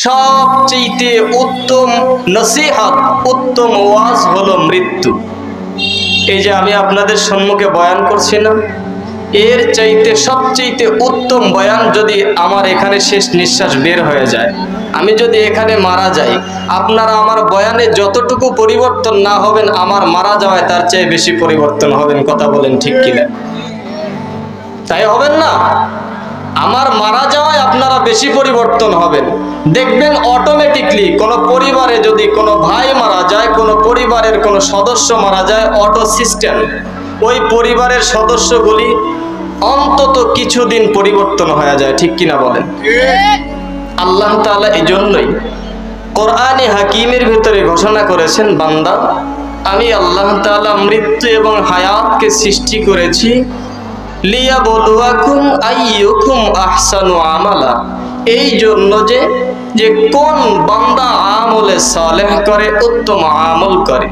সবচেয়ে উত্তম নসিহত, উত্তম ওয়াজ হলো মৃত্যু। এই যে আমি আপনাদের সম্মুখে বয়ান করছি না, এর চাইতে সবচেয়ে উত্তম বয়ান যদি আমার এখানে শেষ নিঃশ্বাস বের হয়ে যায়, আমি যদি এখানে মারা যাই, আপনারা আমার বয়ানে যতটুকু পরিবর্তন না হবেন, আমার মারা যাওয়ায় তার চেয়ে বেশি পরিবর্তন হবেন। কথা বলেন ঠিক কিনা? তাই হবেন না? আমার মারা যাওয়ায় আপনারা বেশি পরিবর্তন হবেন। দেখবেন অটোমেটিকলি কোনো পরিবারে যদি কোনো ভাই মারা যায়, কোনো পরিবারের কোনো সদস্য মারা যায়, অটো সিস্টেম ওই পরিবারের সদস্যগুলি অন্তত কিছুদিন পরিবর্তন হয়ে যায়। ঠিক কিনা বলেন? আল্লাহ তাআলা এই জন্যই কোরআনে হাকিমের ভিতরে ঘোষণা করেছেন, বান্দা আমি আল্লাহ তাআলা মৃত্যু এবং হায়াতকে সৃষ্টি করেছি লিয়াবলুয়াকুম আইয়ুকুম আহসানু আমালা, এই জন্য যে কোন বান্দা আমলে সালেহ করে, উত্তম আমল করে।